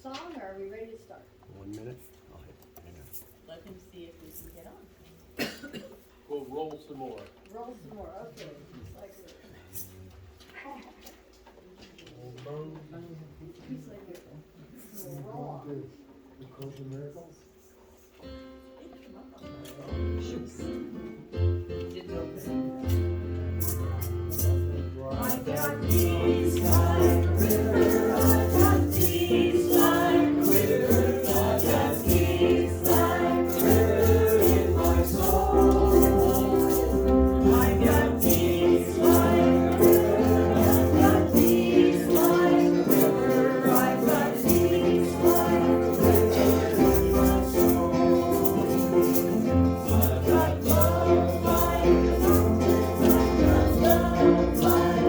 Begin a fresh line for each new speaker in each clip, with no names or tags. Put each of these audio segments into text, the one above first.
song, or are we ready to start?
1 minute. I'll hit. Hang on.
Let him see if we can get on.
We'll roll some more.
Roll some more, okay. It's like he's like we'll roll on.
The Course in Miracles?
Didn't open.
I
got peace like river, I got peace like river, I got peace like river in my soul. I got peace like river, I got peace like river, I got peace like river in my soul. I got love like fountain, I got love like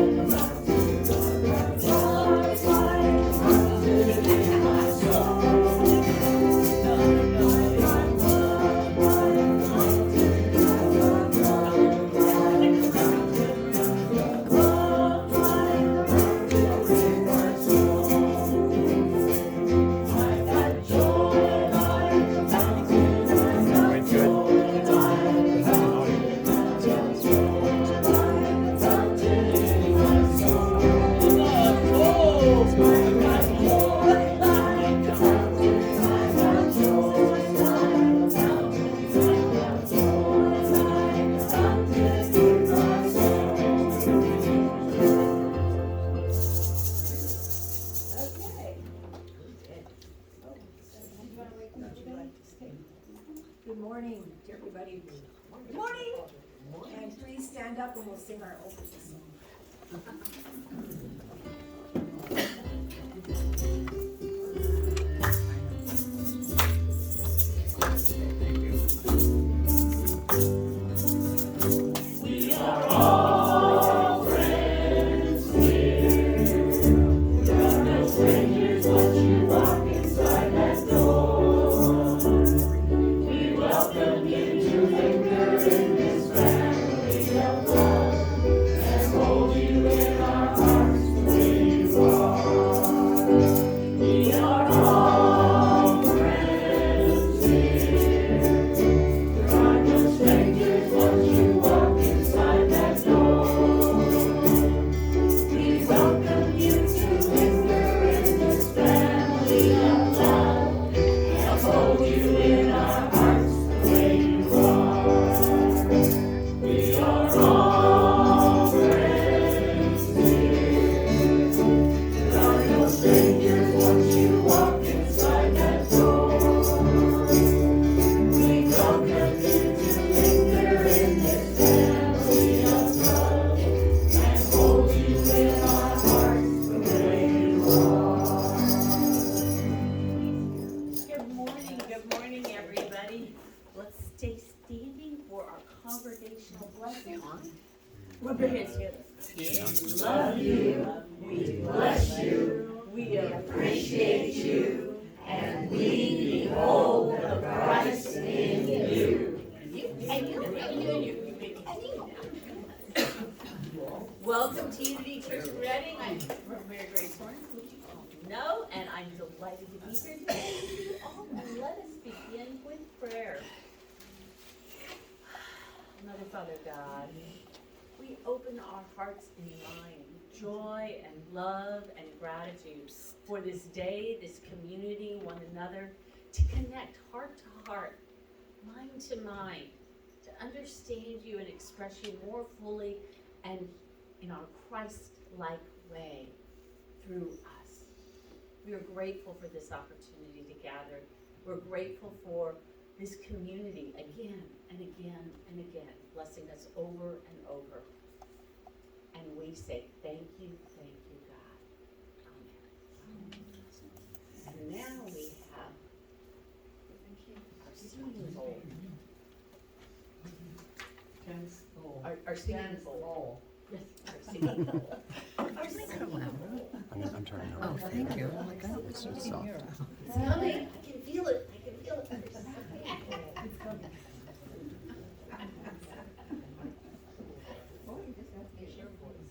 Good morning to everybody. Good morning. And please stand up and we'll sing our opening song.
we are all friends here. We are no strangers once you walk inside that door. We welcome you to linger in this family of love and hold you in our hearts the way you are. We are all friends here. There are no strangers once you walk inside that door. We welcome you to linger in this family of love and hold you in our hearts the way you are. We are all friends here. There are no strangers once you walk inside that door. We welcome you to linger in this family of love and hold you in our hearts the way you are. Good morning, everybody. Let's stay standing for our congregational blessing. Rub your hands together. We love you, we bless you, we appreciate you, and we behold the Christ in you. And you. Welcome to Unity Church Reading. I'm Marygrace. No, and I'm delighted to be here today with you all. And let us begin with prayer. Mother, Father God, we open our hearts and mind with joy and love and gratitude for this day, this community, one another, to connect heart to heart, mind to mind, to understand you and express you more fully and in our Christ-like way through us. We are grateful for this opportunity to gather. We're grateful for this community again and again and again, blessing us over and over. And we say, thank you, God. Amen. And now we have our singing bowl. Our singing bowl. Yes, our singing bowl. Our singing bowl.
I'm turning her
Oh,
on.
thank you. Oh my God, it's so soft.
It's coming. I can feel it. It's coming.
Oh, you just have to get your voice.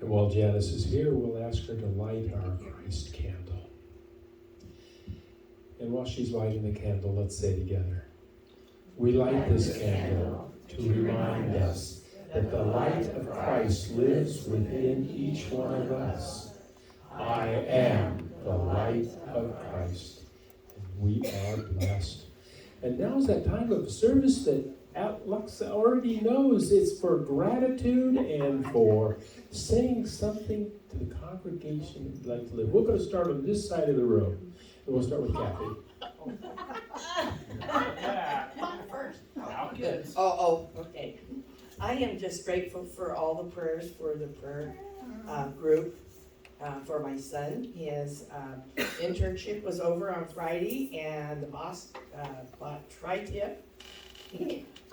And while Janice is here, we'll ask her to light our Christ candle. And while she's lighting the candle, let's say together, we light this candle to remind us that the light of Christ lives within each one of us. I am the light of Christ. And we are blessed. And now's that time of service that Alexa already knows. It's for gratitude and for saying something to the congregation that would like to live. We're going to start on this side of the room. And we'll start with Kathy.
Okay. I am just grateful for all the prayers for the prayer group for my son. His internship was over on Friday, and the boss bought tri-tip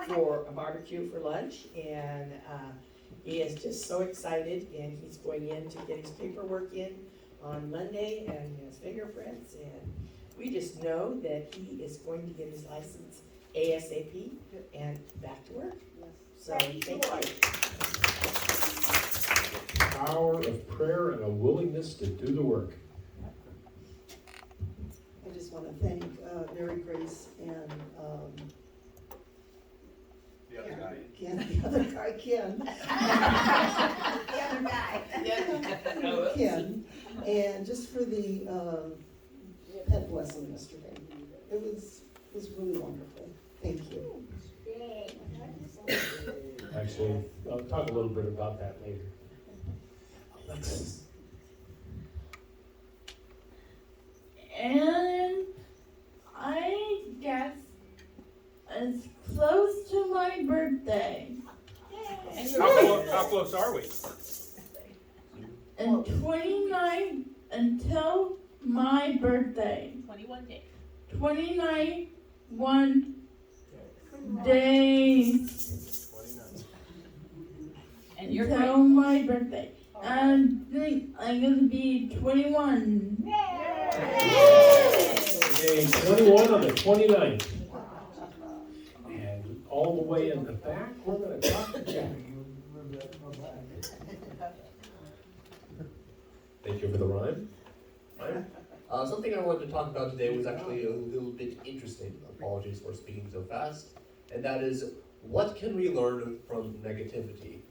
for a barbecue for lunch, and he is just so excited, and he's going in to get his paperwork in on Monday and his fingerprints, and we just know that he is going to get his license ASAP and back to work. So thank you.
Power of prayer and a willingness to do the work.
I just want to thank Marygrace and
The other guy.
the other guy, Ken.
The other guy.
Ken, and just for the pet blessing yesterday. It was really wonderful. Thank you.
Actually, I'll talk a little bit about that later. Alexis.
And I guess it's close to my birthday.
How close are we?
And 29 until my birthday.
21 days.
21 days
29.
And you're
until
great.
my birthday. I'm gonna be 21.
Okay, 21 on the 29th. And all the way in the back, we're going to talk to Jack.
Thank you for the rhyme. Something I wanted to talk about today was actually a little bit interesting. Apologies for speaking so fast. And that is, what can we learn from negativity?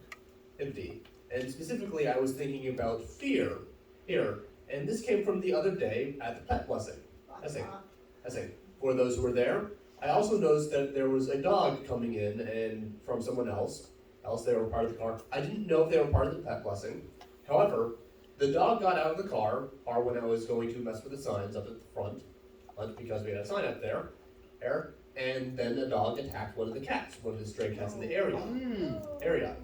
And specifically, I was thinking about fear here. And this came from the other day at the pet blessing. Essay. For those who were there, I also noticed that there was a dog coming in and from someone else they were part of the car. I didn't know if they were part of the pet blessing. However, the dog got out of the car when I was going to mess with the signs up at the front, because we had a sign up there, and then the dog attacked one of the cats, one of the stray cats in the area.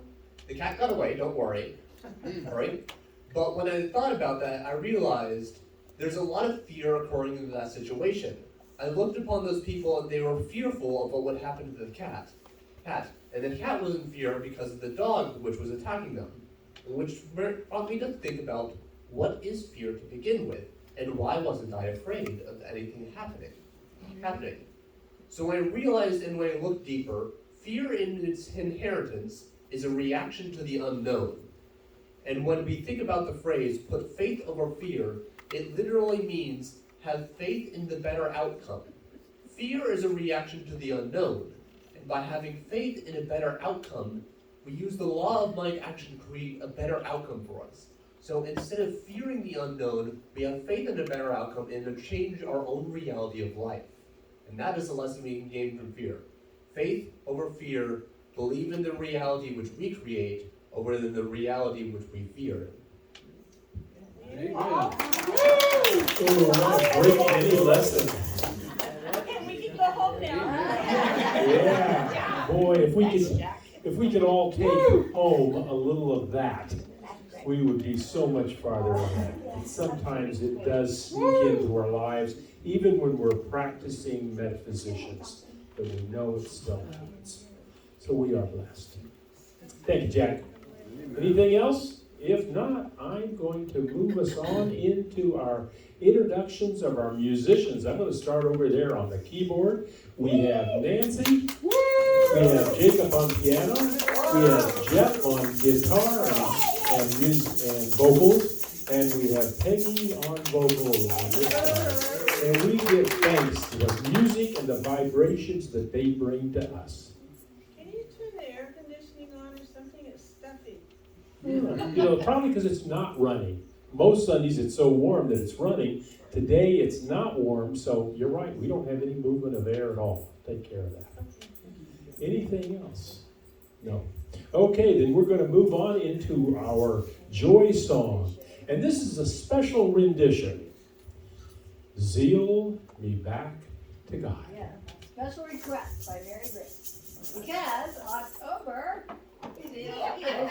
The cat got away, don't worry. Alright? But when I thought about that, I realized there's a lot of fear occurring in that situation. I looked upon those people and they were fearful of what would happen to the cat. And the cat was in fear because of the dog which was attacking them. Which brought me to think about, what is fear to begin with? And why wasn't I afraid of anything happening? So when I realized and when I looked deeper, fear in its inheritance is a reaction to the unknown. And when we think about the phrase, put faith over fear, it literally means have faith in the better outcome. Fear is a reaction to the unknown. And by having faith in a better outcome, we use the law of mind action to create a better outcome for us. So instead of fearing the unknown, we have faith in a better outcome and to change our own reality of life. And that is the lesson we can gain from fear. Faith over fear, believe in the reality which we create over the reality which we fear.
Oh, great any lesson.
And we can go home now.
Yeah, boy, if we could all take home a little of that, we would be so much farther ahead. And sometimes it does sneak into our lives, even when we're practicing metaphysicians, but we know it still happens. So we are blessed. Thank you, Jack. Anything else? If not, I'm going to move us on into our introductions of our musicians. I'm going to start over there on the keyboard. We have Nancy. We have Jacob on piano. We have Jeff on guitar and vocals, and we have Peggy on vocals on this side. And we give thanks to the music and the vibrations that they bring to us.
Can you turn the air conditioning on or something? It's stuffy.
You know, probably because it's not running. Most Sundays it's so warm that it's running. Today it's not warm, so you're right, we don't have any movement of air at all. Take care of that. Anything else? No. Okay, then we're going to move on into our joy song. And this is a special rendition. Zeal me back to God.
Yeah, special request by Marygrace. Because October is Zeal.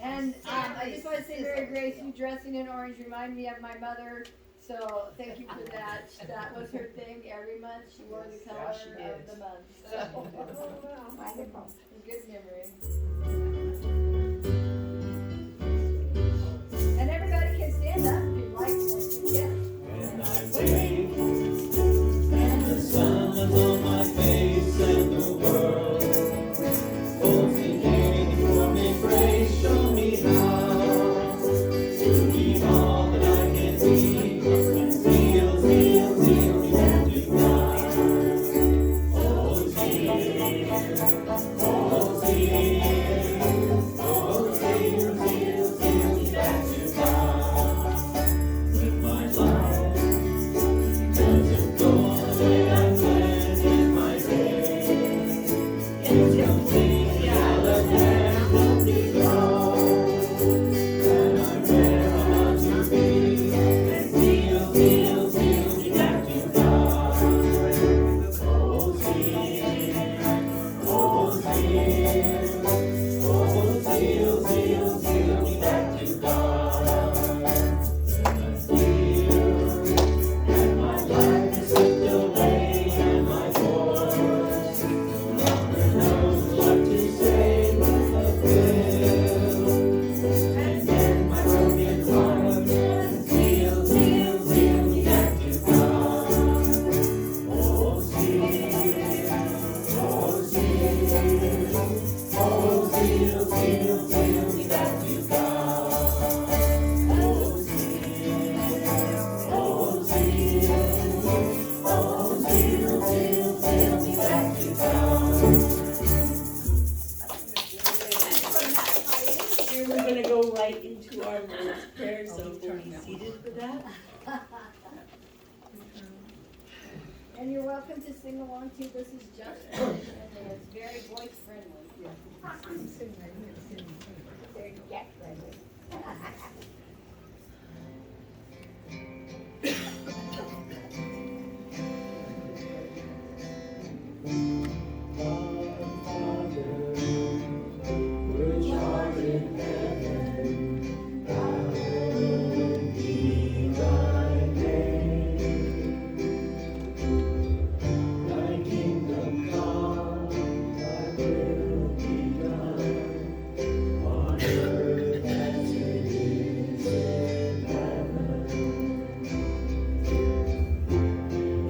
And I just want to say, Marygrace, you dressing in orange remind me of my mother. So thank you for that. That was her thing every month. She wore the color of the month. So wonderful. Good memory. And everybody can stand up if you'd like to. Yeah.
When I wake and the sun is on my face and the world holds me waiting for me, praise, show me how to be all that I can be. And zeal, zeal, zeal, me back to God. Oh, zeal, oh, zeal, oh, zeal, zeal, zeal, me back to God. With my life doesn't go the way I planned in my day. It's completely out of hand, won't be gone. And I'm where I want to be. And zeal, zeal, zeal, me back to God. Oh, zeal, oh, zeal, oh, zeal, zeal, zeal, me back to God. And I feel and my life is slipped away, and my voice no longer knows what to say but fulfill. And then my broken heart and zeal, zeal, zeal, me back to God. Oh, zeal, oh, zeal, oh, zeal, zeal, zeal, me back to God. Oh, zeal, oh, zeal, oh, zeal, zeal, zeal, me back to God.
Here we're gonna go right into our Lord's Prayer, so we'll be seated for that.
And you're welcome to sing along too. This is just and it's very voice friendly. Very cat friendly.
Which art in heaven, hallowed be thy name. Thy kingdom come, thy will be done, on earth as it is in heaven.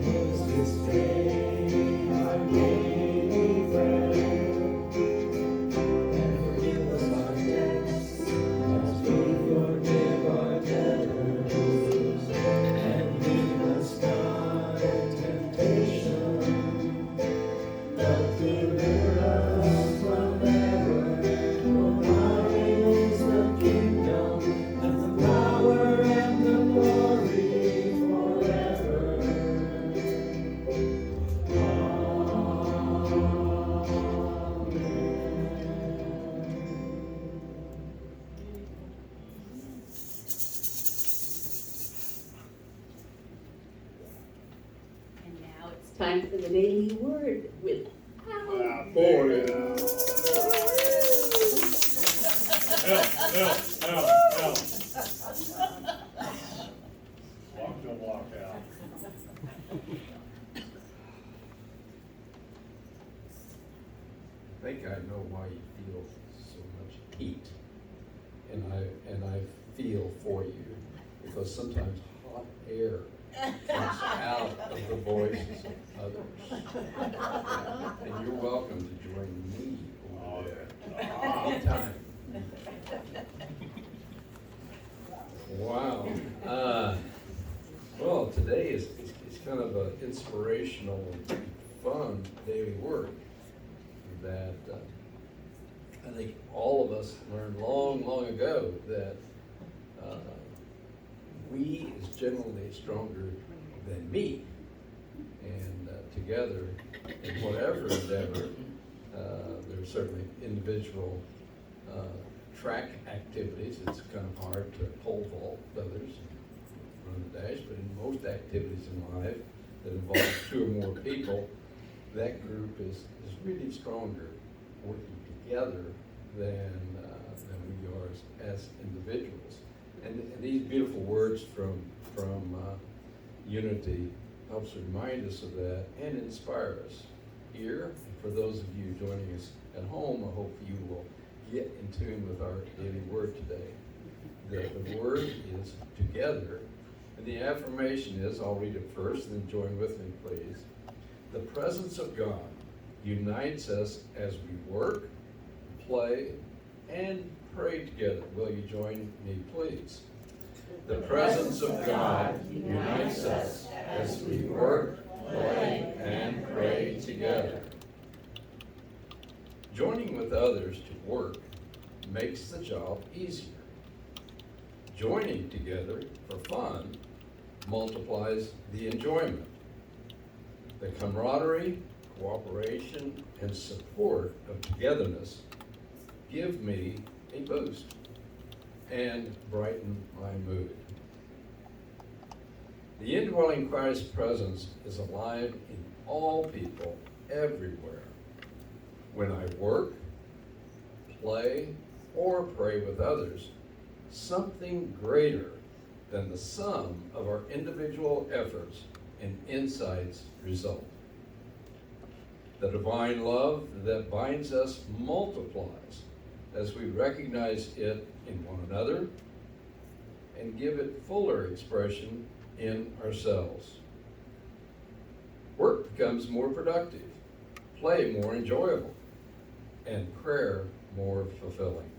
Give us this day our daily bread. And forgive us our debts, as we forgive our debtors. And lead us not into temptation, but deliver us from error. For thine is the kingdom, and the power, and the glory forever.
And now it's time for the daily word with Al.
Walk, don't walk out.
I think I know why you feel so much heat. And I feel for you, because sometimes hot air comes out of the voices of others. And you're welcome to join me over there anytime. inspirational, fun daily work that I think all of us learned long ago that we is generally stronger than me. And together, in whatever endeavor, there's certainly individual track activities. It's kind of hard to pole vault with others, run the dash, but in most activities in life that involve two or more people, that group is really stronger working together than we are as individuals. And these beautiful words from Unity helps remind us of that and inspire us here. For those of you joining us at home, I hope you will get in tune with our daily word today. The word is together, and the affirmation is, I'll read it first and then join with me, please. The presence of God unites us as we work, play, and pray together. Will you join me, please? The presence of God unites us as we work, play, and pray together. Joining with others to work makes the job easier. Joining together for fun multiplies the enjoyment. The camaraderie, cooperation, and support of togetherness give me a boost and brighten my mood. The indwelling Christ presence is alive in all people everywhere. When I work, play, or pray with others, something greater than the sum of our individual efforts and insights result. The divine love that binds us multiplies as we recognize it in one another and give it fuller expression in ourselves. Work becomes more productive, play more enjoyable, and prayer more fulfilling.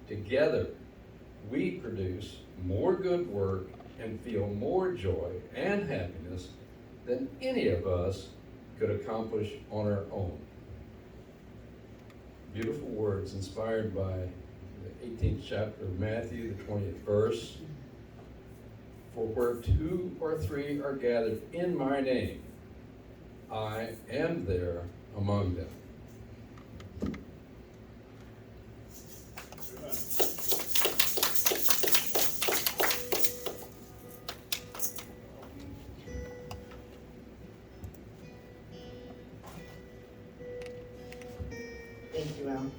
Together, we produce more good work and feel more joy and happiness than any of us could accomplish on our own. Beautiful words inspired by the 18th chapter of Matthew, the 20th verse. For where two or three are gathered in my name, I am there among them.
Thank you, Al.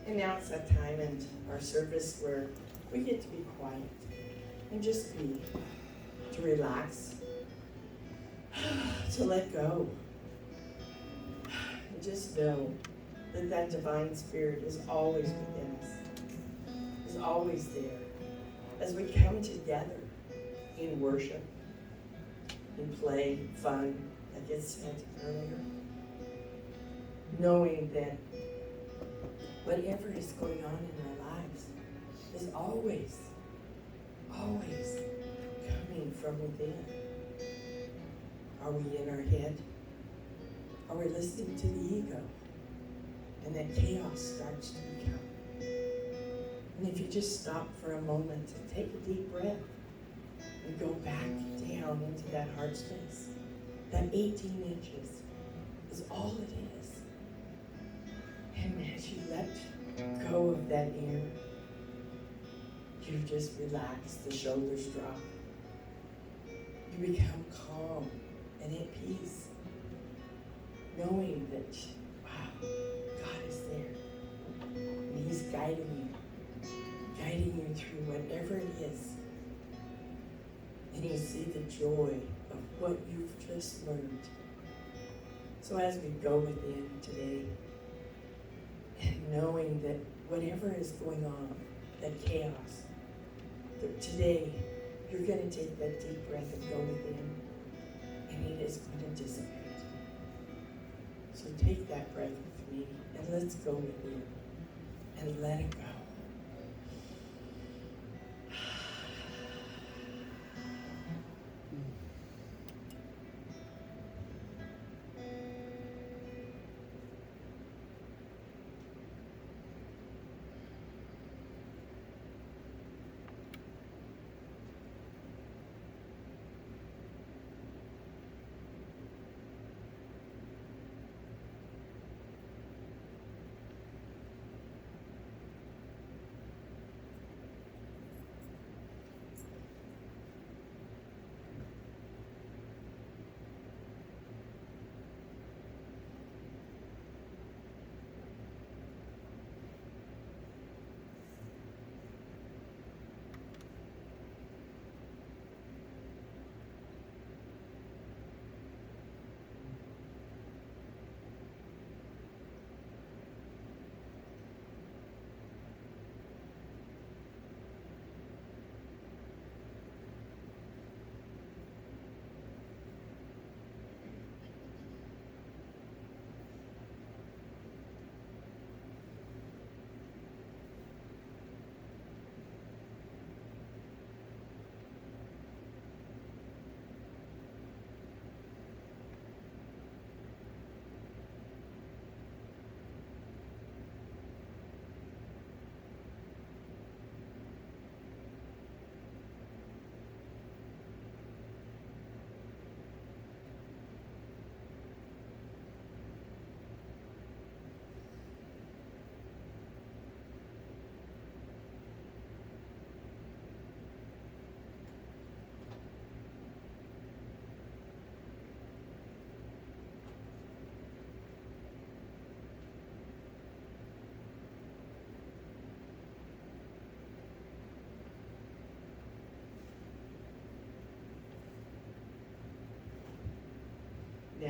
And now it's that time in our service where we get to be quiet and just be, to relax, to let go, and just know that that divine spirit is always within us, is always there as we come together in worship, in play, fun, like it said earlier. Knowing that whatever is going on in our lives is always coming from within. Are we in our head? Are we listening to the ego? And that chaos starts to become. And if you just stop for a moment and take a deep breath and go back down into that heart space, that 18 inches is all it is. And as you let go of that air, you just relax, the shoulders drop. You become calm and at peace, knowing that, wow, God is there. And He's guiding you through whatever it is. And you see the joy of what you've just learned. So as we go within today, and knowing that whatever is going on, that chaos, that today you're going to take that deep breath and go within, and it is going to dissipate. So take that breath with me, and let's go within, and let it go.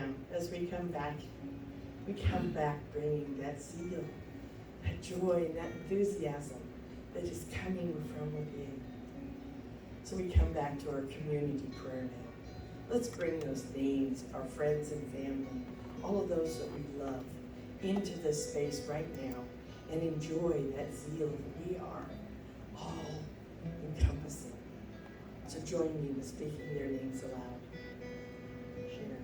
now, as we come back bringing that zeal, that joy, and that enthusiasm that is coming from within. So we come back to our community prayer now. Let's bring those names, our friends and family, all of those that we love, into this space right now and enjoy that zeal that we are all encompassing. So join me with speaking their names aloud. Share.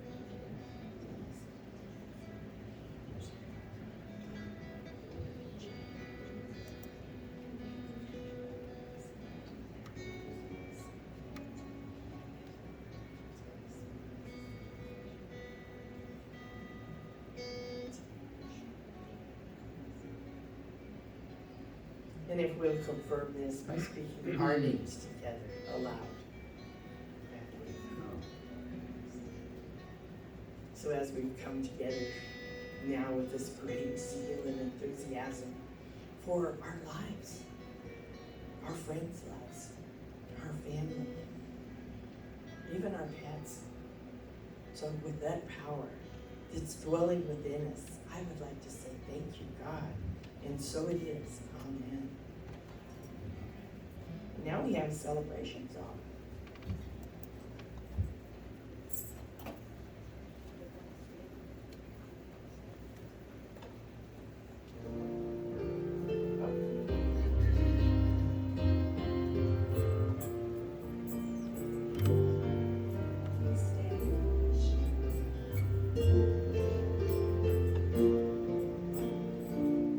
And if we'll confirm this by speaking our names together aloud. So as we come together now with this great zeal and enthusiasm for our lives, our friends' lives, our family, even our pets. So with that power that's dwelling within us, I would like to say thank you, God. And so it is. Amen. Now we have a celebration song.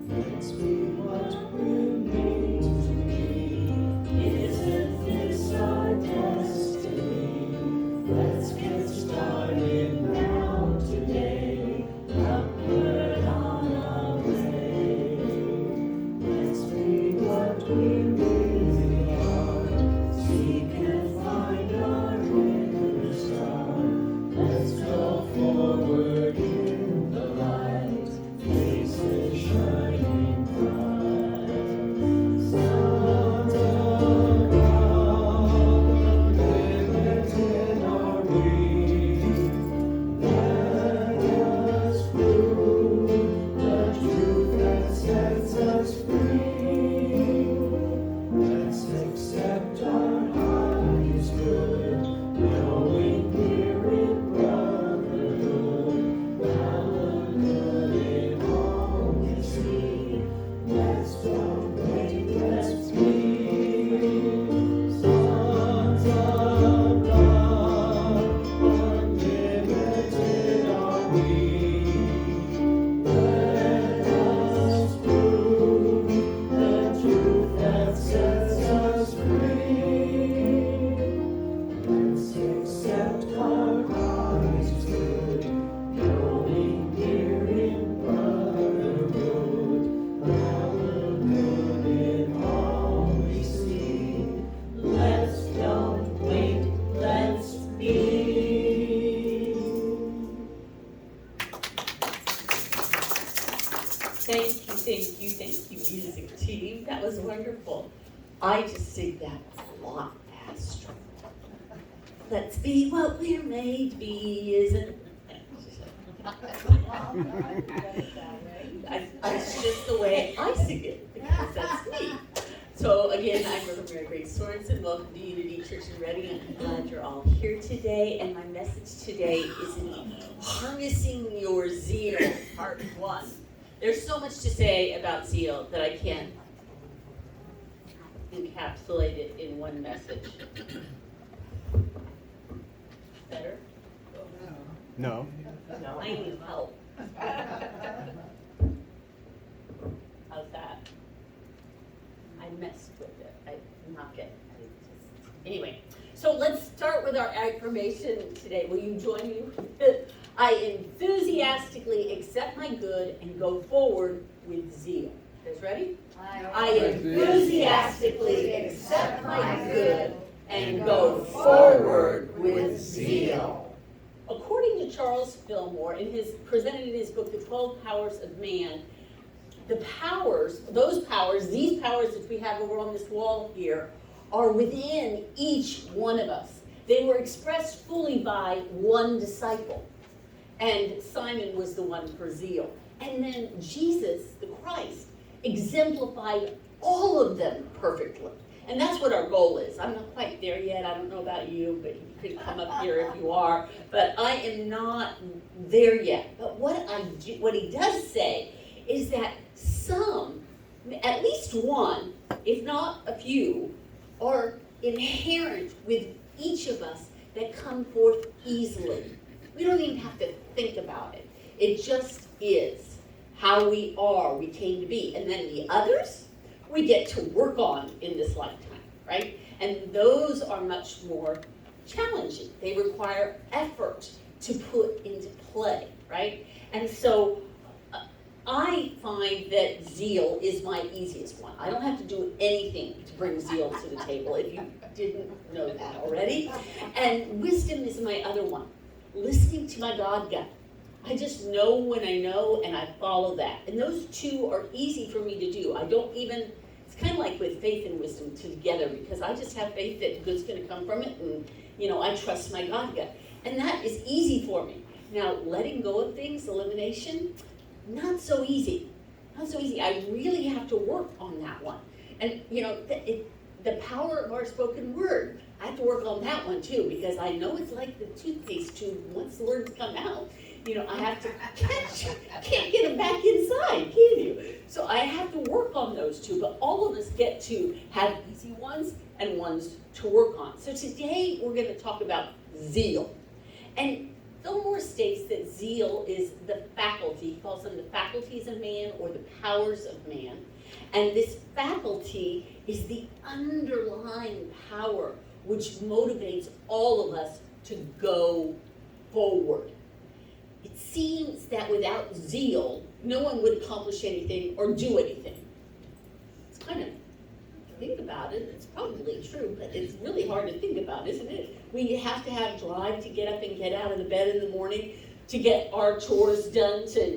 Let's be what we're made to be. Isn't this our destiny? Let's get started now today. Upward on our way. Let's be what we really are. Seek and find our inner star. Let's go forward in the light. Faces shining bright. Sons of God, limited are we. Let us prove the truth that sets us free. Let's accept our highest good, knowing we're in brotherhood. Our good in all we see. Let's don't wait, let's be sons of God. Unlimited are we. Let us prove the truth that sets us free. Let's accept our highest good, knowing we're in brotherhood. Our good in all we see. Let's don't wait, let's be.
Thank you, music team. That was wonderful. I just sing that a lot faster. Let's be what we're made to be, isn't It's just the way I sing it, because that's me. So again, I'm Reverend Marygrace. Welcome to Unity Church in Reading. I'm glad you're all here today. And my message today is in harnessing your zeal, part 1. There's so much to say about zeal that I can't encapsulate it in one message. Better?
No.
No, I need help. How's that? I messed with it. I'm not getting it. Anyway, so let's start with our affirmation today. Will you join me? I enthusiastically accept my good and go forward with zeal. You guys ready? I enthusiastically accept my good and go forward with zeal. According to Charles Fillmore, presented in his book, The 12 Powers of Man, the powers, these powers that we have over on this wall here, are within each one of us. They were expressed fully by one disciple. and Simon was the one for zeal. And then Jesus, the Christ, exemplified all of them perfectly. And that's what our goal is. I'm not quite there yet. I don't know about you, but you could come up here if you are. But I am not there yet. But what he does say is that some, at least one, if not a few, are inherent with each of us that come forth easily. We don't even have to think about it. It just is how we are, we came to be. And then the others, we get to work on in this lifetime, right? And those are much more challenging. They require effort to put into play, right? And so I find that zeal is my easiest one. I don't have to do anything to bring zeal to the table, if you didn't know that already. And wisdom is my other one. Listening to my God gut. I just know when I know and I follow that. And those two are easy for me to do. I don't even, it's kind of like with faith and wisdom together, because I just have faith that good's going to come from it, and I trust my God gut. And that is easy for me. Now, letting go of things, elimination, not so easy. Not so easy. I really have to work on that one. And the power of our spoken word, I have to work on that one too, because I know it's like the toothpaste tube. Once the words come out, I have to catch, can't get them back inside, can you? So I have to work on those two, but all of us get to have easy ones and ones to work on. So today we're going to talk about zeal. And Fillmore states that zeal is the faculty, he calls them the faculties of man or the powers of man. And this faculty is the underlying power which motivates all of us to go forward. It seems that without zeal, no one would accomplish anything or do anything. It's kind of, think about it, it's probably true, but it's really hard to think about, isn't it? We have to have drive to get up and get out of the bed in the morning, to get our chores done, to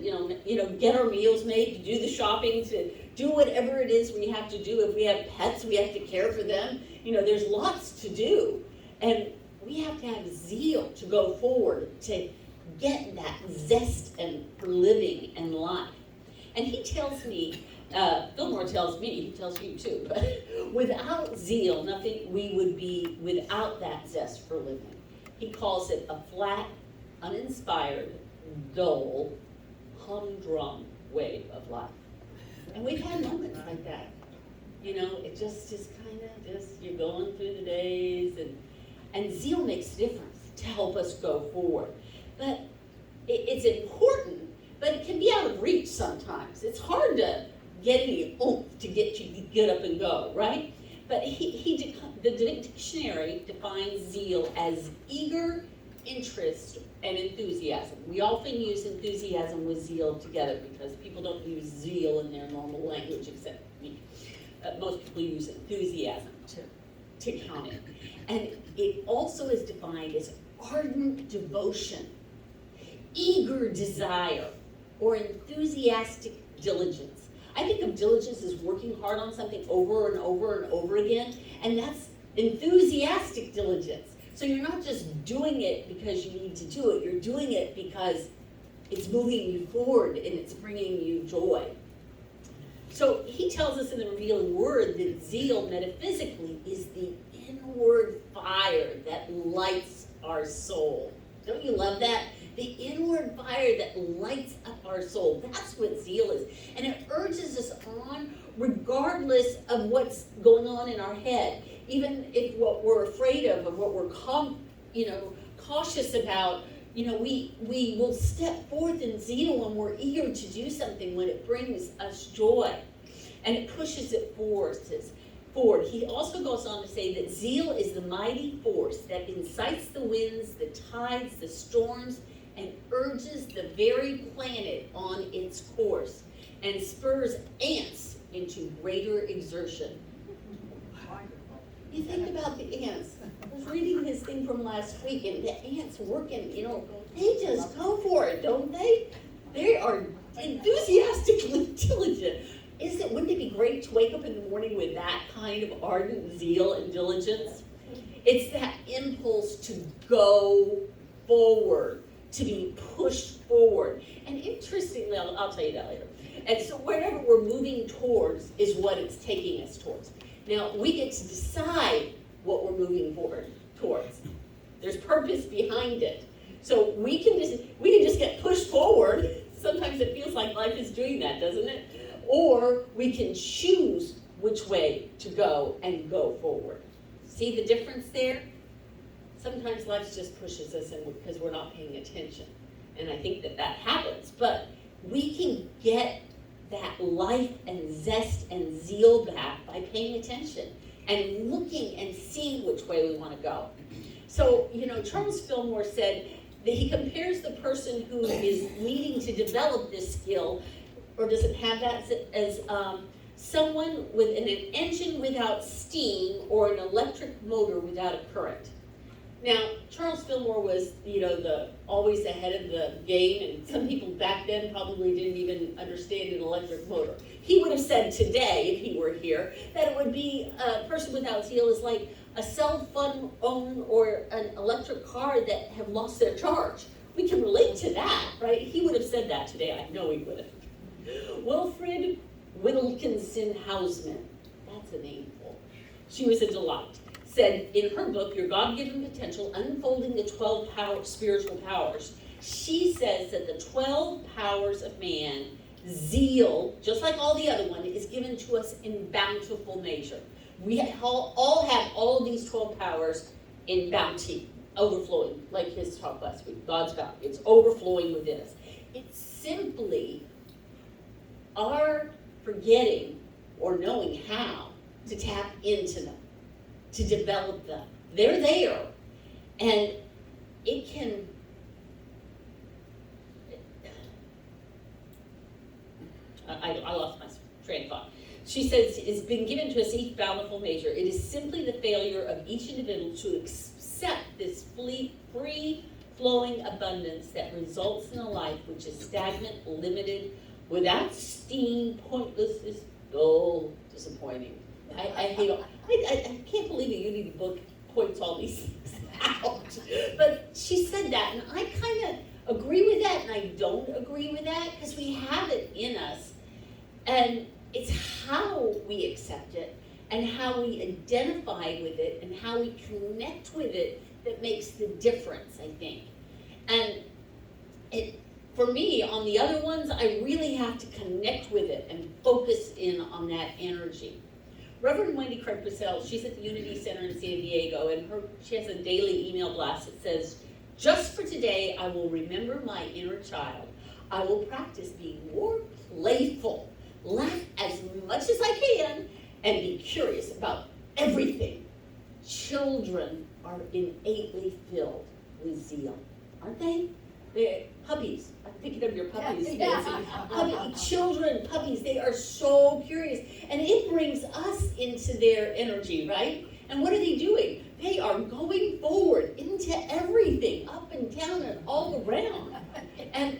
get our meals made, to do the shopping, to do whatever it is we have to do. If we have pets, we have to care for them. There's lots to do, and we have to have zeal to go forward, to get that zest for living and life. And he tells me, Fillmore tells me, he tells you too, but without zeal, we would be without that zest for living. He calls it a flat, uninspired, dull, humdrum way of life. And we've had moments like that. It just kind of you're going through the days, and zeal makes a difference to help us go forward. But it's important, but it can be out of reach sometimes. It's hard to get any oomph to get you to get up and go, right? But the dictionary defines zeal as eager interest and enthusiasm. We often use enthusiasm with zeal together because people don't use zeal in their normal language except me. Most people use enthusiasm to count it. And it also is defined as ardent devotion, eager desire, or enthusiastic diligence. I think of diligence as working hard on something over and over and over again, and that's enthusiastic diligence. So you're not just doing it because you need to do it, you're doing it because it's moving you forward and it's bringing you joy. So he tells us in the revealing word that zeal metaphysically is the inward fire that lights our soul. Don't you love that? The inward fire that lights up our soul. That's what zeal is. And it urges us on regardless of what's going on in our head. Even if what we're afraid of or what we're cautious about, we will step forth in zeal when we're eager to do something, when it brings us joy. And it pushes it forward. He also goes on to say that zeal is the mighty force that incites the winds, the tides, the storms, and urges the very planet on its course, and spurs ants into greater exertion. You think about the ants. I was reading this thing from last week, and the ants working, they just go for it, don't they? They are enthusiastically diligent. Wouldn't it be great to wake up in the morning with that kind of ardent zeal and diligence? It's that impulse to go forward, to be pushed forward. And interestingly, I'll tell you that later. And so wherever we're moving towards is what it's taking us towards. Now, we get to decide what we're moving forward towards. There's purpose behind it. So we can just get pushed forward. Sometimes it feels like life is doing that, doesn't it? Or we can choose which way to go and go forward. See the difference there? Sometimes life just pushes us in because we're not paying attention. And I think that happens. But we can get that life and zest and zeal back by paying attention and looking and seeing which way we want to go. So, Charles Fillmore said that he compares the person who is needing to develop this skill, or doesn't have that, as someone with an engine without steam or an electric motor without a current. Now, Charles Fillmore was, always ahead of the game, and some people back then probably didn't even understand an electric motor. He would have said today, if he were here, that it would be a person without zeal is like a cell phone or an electric car that have lost their charge. We can relate to that, right? He would have said that today. I know he would have. Wilfred Wilkinson Hausman, that's a name. She was a delight. Said in her book, Your God-Given Potential, Unfolding the 12 Spiritual Powers, she says that the 12 powers of man, zeal, just like all the other one, is given to us in bountiful measure. We all have all of these 12 powers in bounty, overflowing, like his talk last week, God's bounty. It's overflowing within us. It's simply our forgetting or knowing how to tap into them, to develop them. They're there, and it can, I lost my train of thought. She says, it's been given to us each bountiful measure. It is simply the failure of each individual to accept this free-flowing abundance that results in a life which is stagnant, limited, without steam, pointless, is dull, disappointing. I hate all, I can't believe a Unity book points all these things out. But she said that, and I kind of agree with that, and I don't agree with that, because we have it in us. And it's how we accept it, and how we identify with it, and how we connect with it that makes the difference, I think. And for me, on the other ones, I really have to connect with it and focus in on that energy. Reverend Wendy Craig Purcell, she's at the Unity Center in San Diego, and she has a daily email blast that says, just for today, I will remember my inner child. I will practice being more playful, laugh as much as I can, and be curious about everything. Children are innately filled with zeal, aren't they? They're puppies. I'm thinking of your puppies, Nancy. Children, puppies, they are so curious. And it brings us into their energy, right? And what are they doing? They are going forward into everything, up and down and all around. And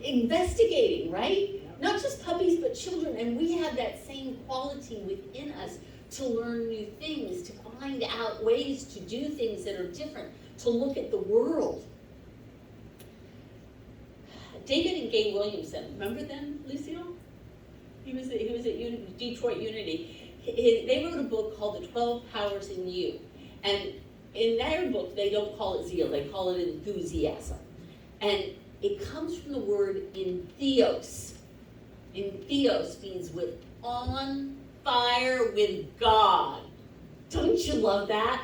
investigating, right? Not just puppies, but children. And we have that same quality within us to learn new things, to find out ways to do things that are different, to look at the world. David and Gay Williamson, remember them, Lucille? He was at Detroit Unity. They wrote a book called The 12 Powers in You. And in their book, they don't call it zeal, they call it enthusiasm. And it comes from the word entheos. Entheos means with on fire with God. Don't you love that?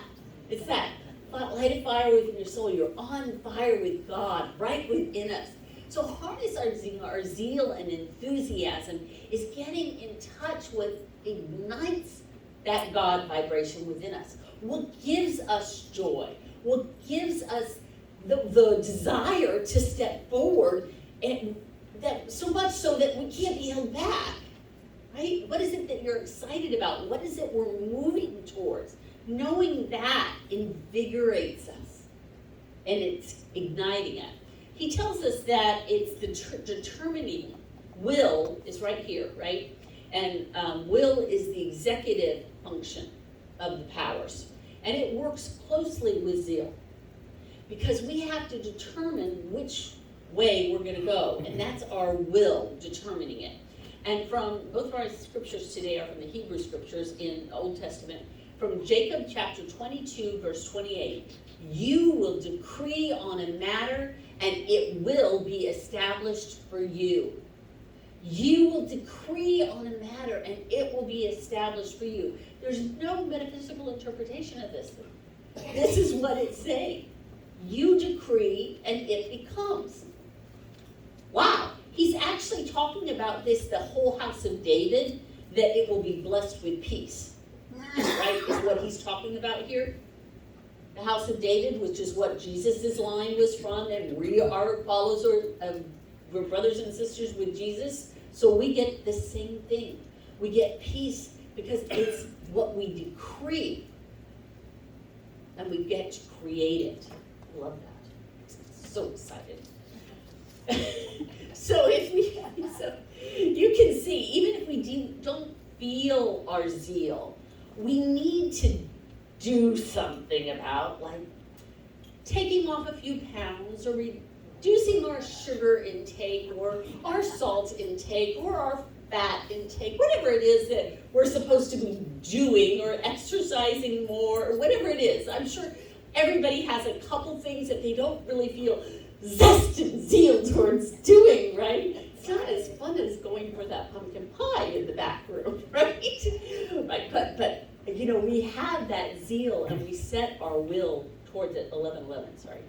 It's that light a fire within your soul. You're on fire with God, right within us. So harness our zeal and enthusiasm is getting in touch with ignites that God vibration within us. What gives us joy? What gives us the desire to step forward, and that so much so that we can't be held back, right? What is it that you're excited about? What is it we're moving towards? Knowing that invigorates us, and it's igniting it. He tells us that it's the determining will is right here, right? And will is the executive function of the powers. And it works closely with zeal, because we have to determine which
way we're gonna go, and that's our will determining it. And from, both of our scriptures today are from the Hebrew scriptures in the Old Testament, from Jacob chapter 22, verse 28. You will decree on a matter, and it will be established for you. You will decree on a matter, and it will be established for you. There's no metaphysical interpretation of this. This is what it's saying. You decree, and it becomes. Wow, he's actually talking about this, the whole house of David, that it will be blessed with peace. Right, is what he's talking about here. The house of David, which is what Jesus' line was from, and we are followers of, we're brothers and sisters with Jesus. So we get the same thing. We get peace because it's what we decree, and we get to create it. I love that. So excited. So you can see, even if we don't feel our zeal, we need to do something about, like taking off a few pounds, or reducing our sugar intake, or our salt intake, or our fat intake, whatever it is that we're supposed to be doing, or exercising more, or whatever it is. I'm sure everybody has a couple things that they don't really feel zest and zeal towards doing, right? It's not as fun as going for that pumpkin pie in the back room, right? Right, but you know, we have that zeal, and we set our will towards it. 11:11, sorry.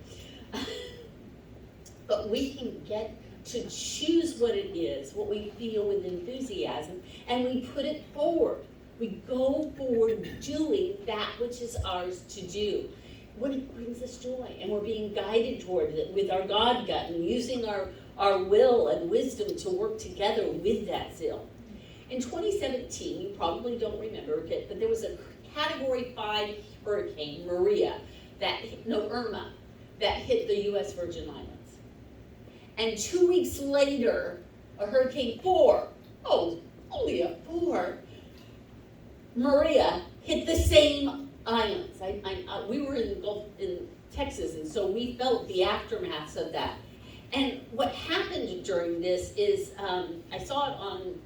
But we can get to choose what it is, what we feel with enthusiasm, and we put it forward. We go forward doing that which is ours to do. When it brings us joy, and we're being guided toward it with our God gut, and using our will and wisdom to work together with that zeal. In 2017, you probably don't remember it, but there was a Category 5 hurricane, Irma, that hit the U.S. Virgin Islands. And 2 weeks later, a Hurricane 4, only a 4, Maria, hit the same islands. We were in Texas, and so we felt the aftermaths of that. And what happened during this is, I saw it on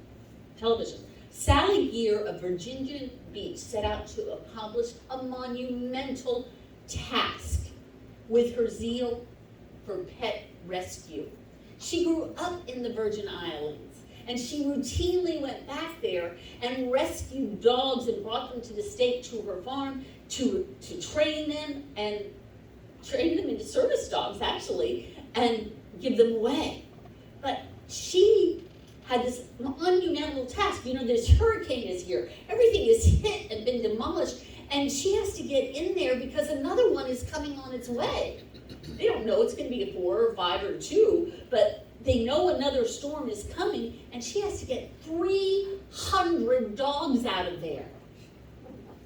television. Sally Geer of Virginia Beach set out to accomplish a monumental task with her zeal for pet rescue. She grew up in the Virgin Islands, and she routinely went back there and rescued dogs and brought them to the state, to her farm, to train them into service dogs, actually, and give them away. But she had this monumental task. You know, this hurricane is here. Everything is hit and been demolished, and she has to get in there because another one is coming on its way. They don't know it's going to be a 4 or 5 or 2, but they know another storm is coming, and she has to get 300 dogs out of there.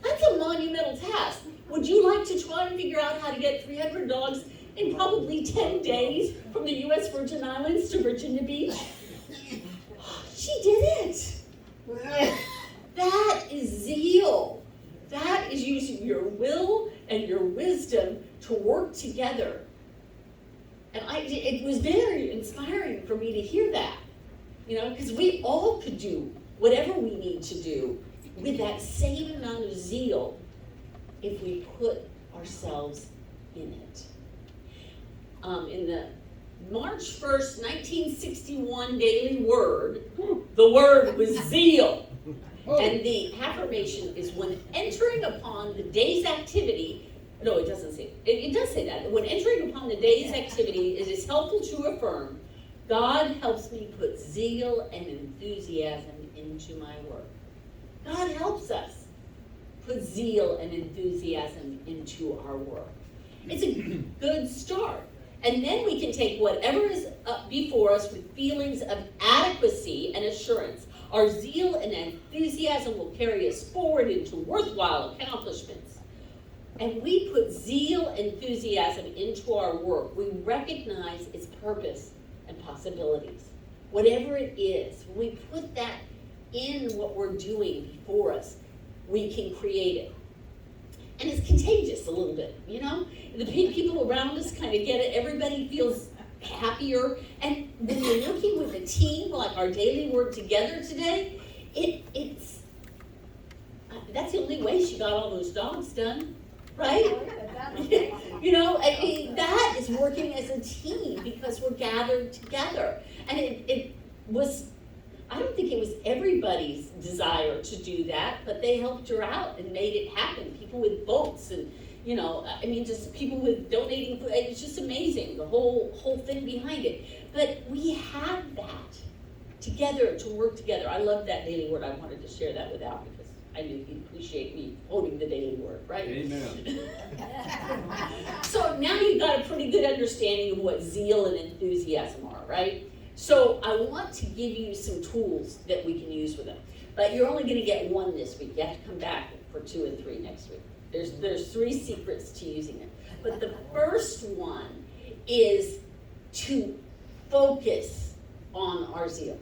That's a monumental task. Would you like to try and figure out how to get 300 dogs in probably 10 days from the U.S. Virgin Islands to Virginia Beach? She did it. That is zeal. That is using your will and your wisdom to work together. And it was very inspiring for me to hear that, you know, because we all could do whatever we need to do with that same amount of zeal if we put ourselves in it. In the March 1st, 1961 Daily Word, the word was zeal. And the affirmation is, when entering upon the day's activity, no, it doesn't say, it does say that. When entering upon the day's activity, it is helpful to affirm, God helps me put zeal and enthusiasm into my work. God helps us put zeal and enthusiasm into our work. It's a good start. And then we can take whatever is up before us with feelings of adequacy and assurance. Our zeal and enthusiasm will carry us forward into worthwhile accomplishments. And we put zeal and enthusiasm into our work. We recognize its purpose and possibilities. Whatever it is, when we put that in what we're doing before us, we can create it. And it's contagious a little bit, you know? The people around us kind of get it. Everybody feels happier. And when you're working with a team, like our daily work together today, it's that's the only way she got all those dogs done, right? You know, I mean, that is working as a team because we're gathered together. And it was, I don't think it was everybody's desire to do that, but they helped her out and made it happen. People with boats and, you know, I mean, just people with donating food. It's just amazing, the whole thing behind it. But we have that together to work together. I love that daily word. I wanted to share that with Al because I knew he'd appreciate me quoting the daily word, right?
Amen.
So now you've got a pretty good understanding of what zeal and enthusiasm are, right? So I want to give you some tools that we can use with them. But you're only gonna get one this week. You have to come back for 2 and 3 next week. There's 3 secrets to using it. But the first one is to focus on our zeal.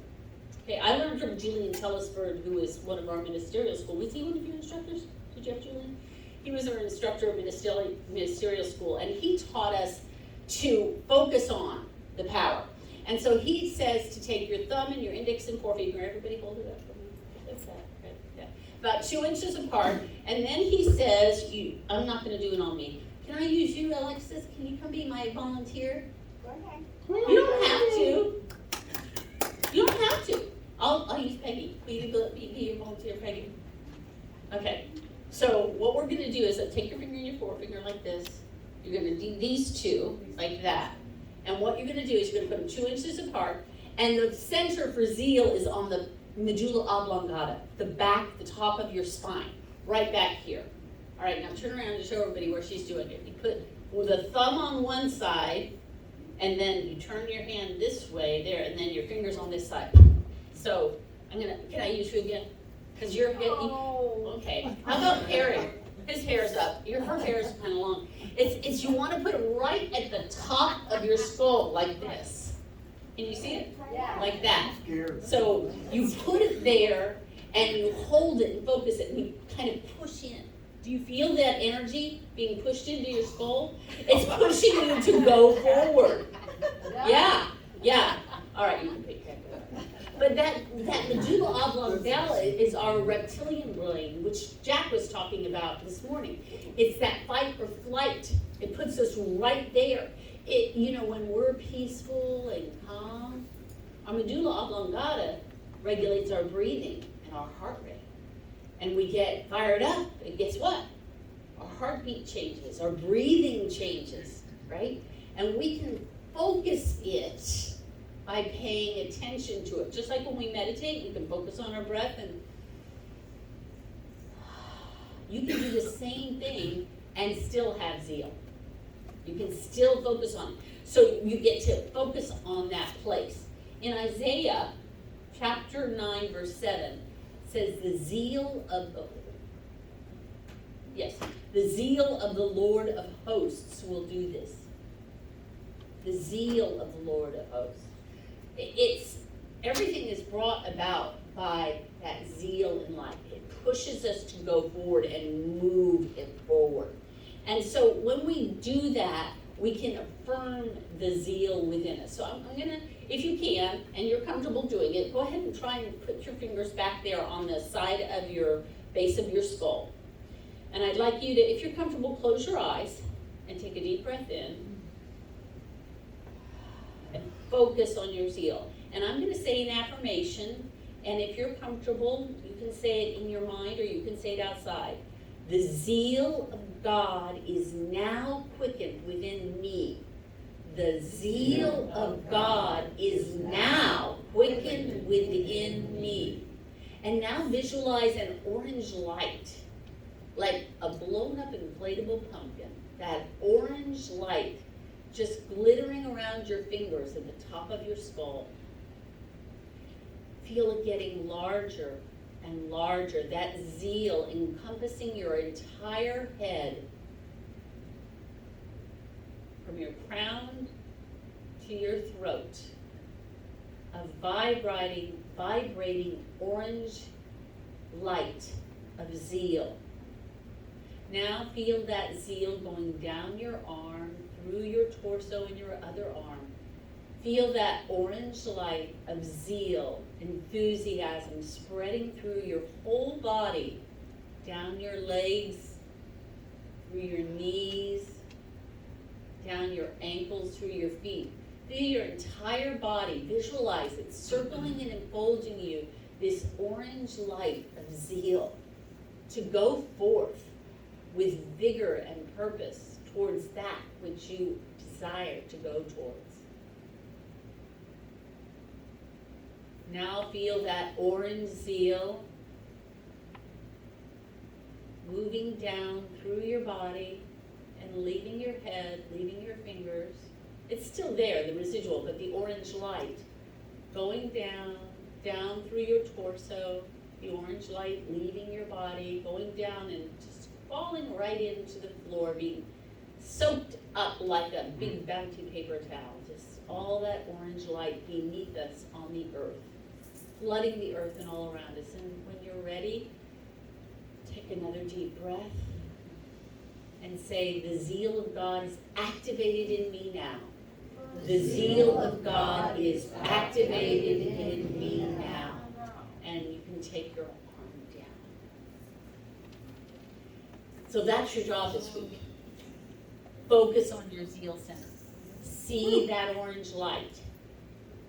Okay, I learned from Julian Tellisford, who is one of our ministerial school. Was he one of your instructors? Did you have Julian? He was our instructor of ministerial school, and he taught us to focus on the power. And so he says to take your thumb and your index and forefinger, everybody hold it up for me, like that, right? Yeah. About 2 inches apart, and then he says, I'm not gonna do it on me. Can I use you, Alexis? Can you come be my volunteer?
Okay.
You don't have to. You don't have to. I'll use Peggy. Be your volunteer, Peggy. Okay. So what we're gonna do is take your finger and your forefinger like this. You're gonna do these 2 like that. And what you're gonna do is you're gonna put them 2 inches apart. And the center for zeal is on the medulla oblongata, the back, the top of your spine, right back here. All right, now turn around and show everybody where she's doing it. You put with a thumb on one side, and then you turn your hand this way there, and then your fingers on this side. So can I use you again? Because your head, okay. How about Perry? His hair's up. Her hair's kind of long. It's you want to put it right at the top of your skull, like this. Can you see it?
Yeah.
Like that. So you put it there, and you hold it and focus it, and you kind of push in. Do you feel that energy being pushed into your skull? It's pushing you to go forward. Yeah. All right, you can pick that up. But that medulla oblongata is our reptilian brain, which Jack was talking about this morning. It's that fight or flight. It puts us right there. When we're peaceful and calm, our medulla oblongata regulates our breathing and our heart rate. And we get fired up, and guess what? Our heartbeat changes, our breathing changes, right? And we can focus it by paying attention to it. Just like when we meditate, we can focus on our breath, and you can do the same thing and still have zeal. You can still focus on it. So you get to focus on that place. In Isaiah chapter 9, verse 7, says the zeal of the Lord of hosts will do this. The zeal of the Lord of hosts. Everything is brought about by that zeal in life. It pushes us to go forward and move it forward. And so when we do that, we can affirm the zeal within us. So I'm gonna, if you can, and you're comfortable doing it, go ahead and try and put your fingers back there on the side of your base of your skull. And I'd like you to, if you're comfortable, close your eyes and take a deep breath in and focus on your zeal. And I'm gonna say an affirmation, and if you're comfortable, you can say it in your mind or you can say it outside. The zeal of God is now quickened within me. The zeal of God is now quickened within me. And now visualize an orange light, like a blown up inflatable pumpkin. That orange light just glittering around your fingers at the top of your skull. Feel it getting larger and larger, that zeal encompassing your entire head, from your crown to your throat, a vibrating orange light of zeal. Now feel that zeal going down your arm, through your torso and your other arm, Feel that orange light of zeal, enthusiasm spreading through your whole body, down your legs, through your knees, down your ankles, through your feet. Through your entire body, visualize it circling and enfolding you, this orange light of zeal, to go forth with vigor and purpose towards that which you desire to go towards. Now feel that orange zeal moving down through your body and leaving your head, leaving your fingers. It's still there, the residual, but the orange light going down, down through your torso, the orange light leaving your body, going down and just falling right into the floor, being soaked up like a big bounty paper towel. Just all that orange light beneath us on the earth, flooding the earth and all around us. And when you're ready, take another deep breath and say, the zeal of God is activated in me now. The zeal of God is activated in me now. And you can take your arm down. So that's your job this week. Focus on your zeal center. See that orange light.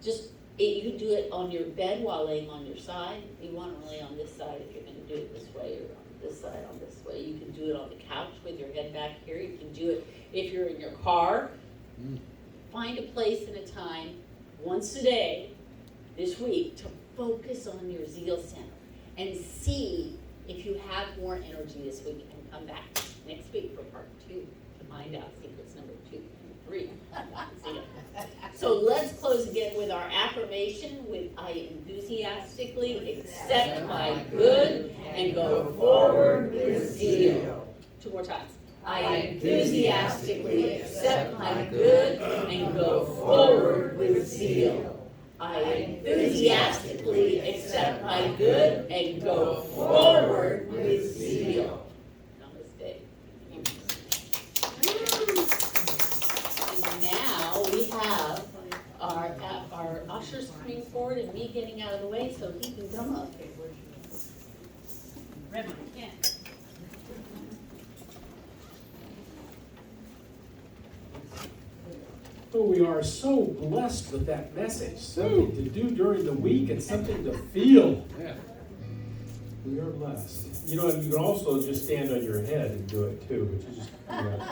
You can do it on your bed while laying on your side. You want to lay on this side if you're going to do it this way, or on this side on this way. You can do it on the couch with your head back here. You can do it if you're in your car. Find a place and a time once a day this week to focus on your zeal center and see if you have more energy this week, and come back next week for part 2 to find out secrets number 2 and 3. So let's close again with our affirmation with I enthusiastically accept my good and go forward with zeal. 2 more times. I enthusiastically accept my good and go forward with zeal. I enthusiastically accept my good and go forward with zeal. Namaste. And now we have our ushers coming forward and me getting out of the way so he can come up. Reverend Kent.
Oh, we are so blessed with that message. Something to do during the week and something to feel.
Yeah.
We are blessed. You know, you can also just stand on your head and do it too, but you just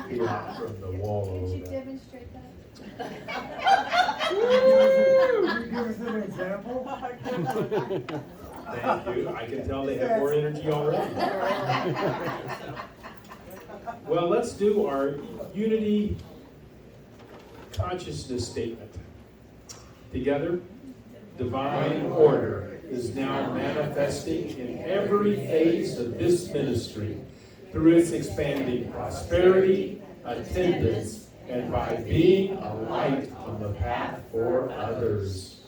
feel out from the wall a
Could
little
you
bit.
demonstrate that?
Can you give us an example?
Thank you. I can tell they have more energy already. Well, let's do our unity consciousness statement. Together, divine order is now manifesting in every phase of this ministry through its expanding prosperity, attendance, and by being a light on the path for others.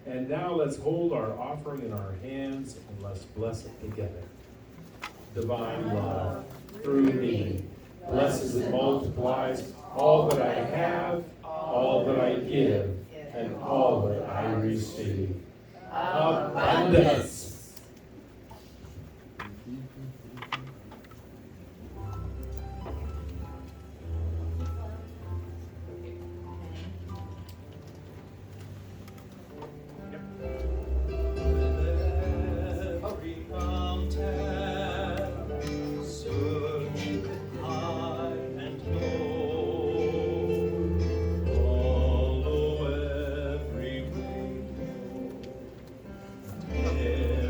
And now let's hold our offering in our hands and let's bless it together. Divine love through me blesses and multiplies all that I have, all that I give, and all that I receive. Abundance.
Every mountain, search high and low, follow every way,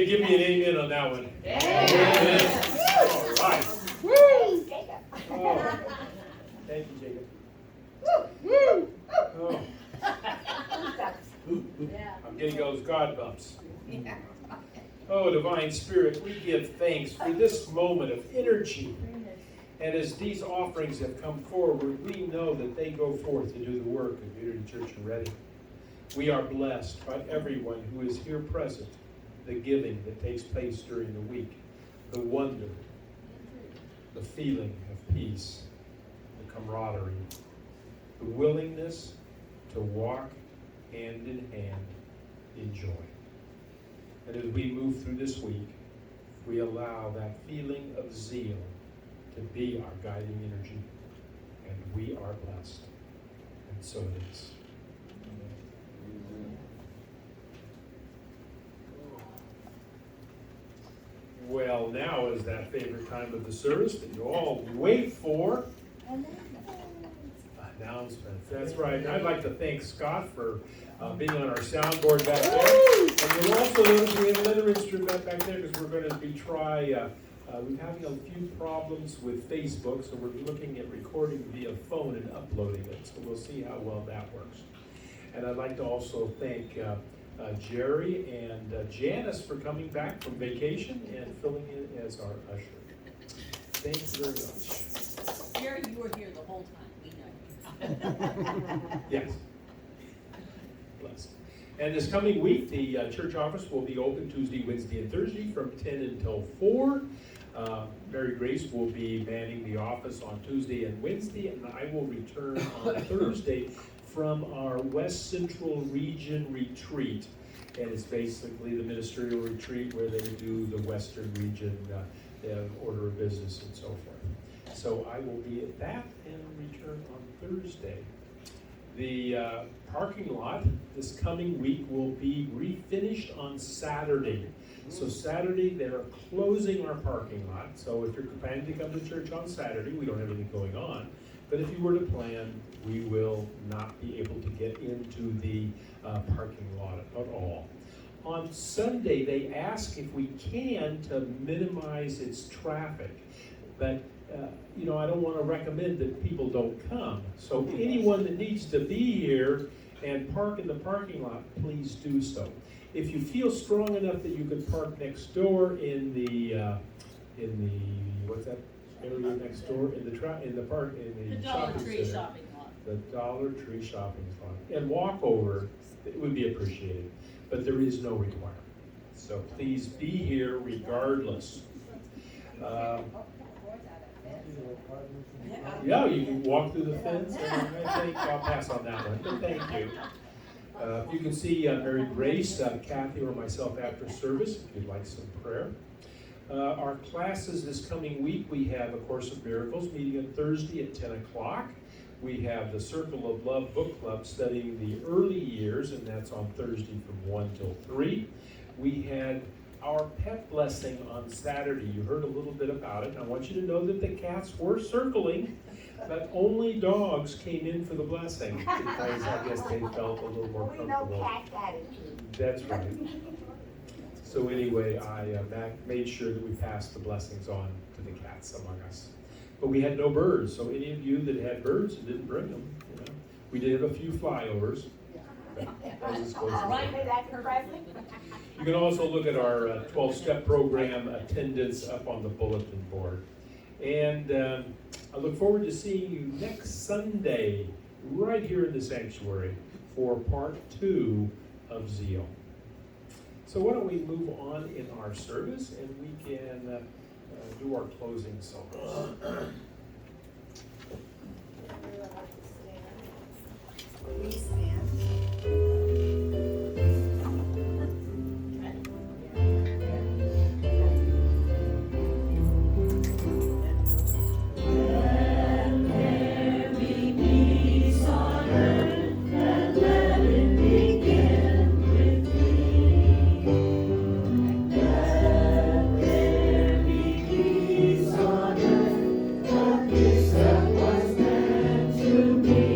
give me an amen on that one.
Amen.
All right. Oh, thank you, Jacob. Oh, I'm getting those God bumps. Oh, Divine Spirit, we give thanks for this moment of energy. And as these offerings have come forward, we know that they go forth to do the work of Community Church in Reading. We are blessed by everyone who is here present, the giving that takes place during the week, the wonder, the feeling of peace, the camaraderie, the willingness to walk hand in hand in joy. And as we move through this week, we allow that feeling of zeal to be our guiding energy, and we are blessed. And so it is. Well, now is that favorite time of the service that you all wait for. Announcements. That's right. And I'd like to thank Scott for being on our soundboard back there. And you'll also notice we have another instrument back there because we're going to be we're having a few problems with Facebook, so we're looking at recording via phone and uploading it. So we'll see how well that works. And I'd like to also thank Jerry and Janice for coming back from vacation and filling in as our usher. Thank you very much.
Jerry, you were here the whole time, we know.
Yes. Bless. And this coming week, the church office will be open Tuesday, Wednesday, and Thursday from 10 until 4. Marygrace will be manning the office on Tuesday and Wednesday, and I will return on Thursday from our West Central Region retreat. And it's basically the ministerial retreat where they do the Western region order of business and so forth. So I will be at that and return on Thursday. The parking lot this coming week will be refinished on Saturday. So Saturday, they're closing our parking lot. So if you're planning to come to church on Saturday, we don't have anything going on. But if you were to plan, we will not be able to get into the parking lot at all. On Sunday, they ask if we can to minimize its traffic. But I don't want to recommend that people don't come. So anyone that needs to be here and park in the parking lot, please do so. If you feel strong enough that you can park next door in the what's that area next door in the shopping center, the Dollar Tree shopping lot, and walk over, it would be appreciated. But there is no requirement. So please be here regardless. Yeah, you can walk through the fence, and I think I'll pass on that one, but thank you. You can see Marygrace, Kathy, or myself after service if you'd like some prayer. Our classes this coming week, we have A Course of Miracles meeting on Thursday at 10 o'clock. We have the Circle of Love Book Club studying the early years, and that's on Thursday from 1 till 3. We had our pet blessing on Saturday. You heard a little bit about it. And I want you to know that the cats were circling, but only dogs came in for the blessing because I guess they felt a little more comfortable. That's right. So anyway, I made sure that we passed the blessings on to the cats among us. But we had no birds, so any of you that had birds and didn't bring them, we did have a few flyovers. You can also look at our 12-step program attendance up on the bulletin board. And I look forward to seeing you next Sunday right here in the sanctuary for part 2 of Zeal. So why don't we move on in our service and we can do our closing songs.
Please stand.
To me.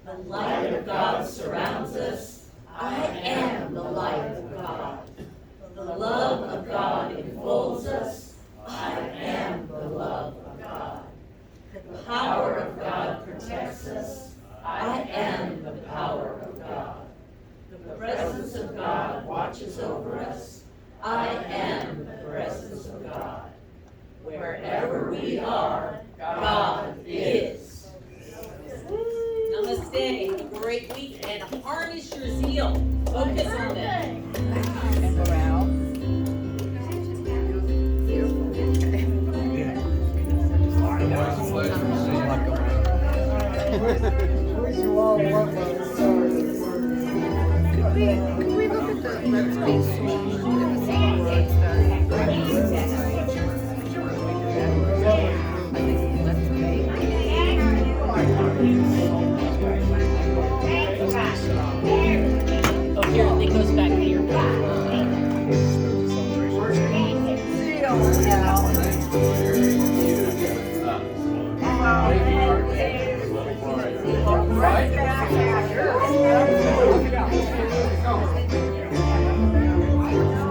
The light of God surrounds us. I am the light of God. The love of God enfolds us. I am the love of God. The power of God protects us. I am the power of God. The presence of God watches over us. I am the presence of God. Wherever we are, God is. Namaste. Have a great week and harness your zeal. Focus on it.
And morale.
Wish you all luck on the stars.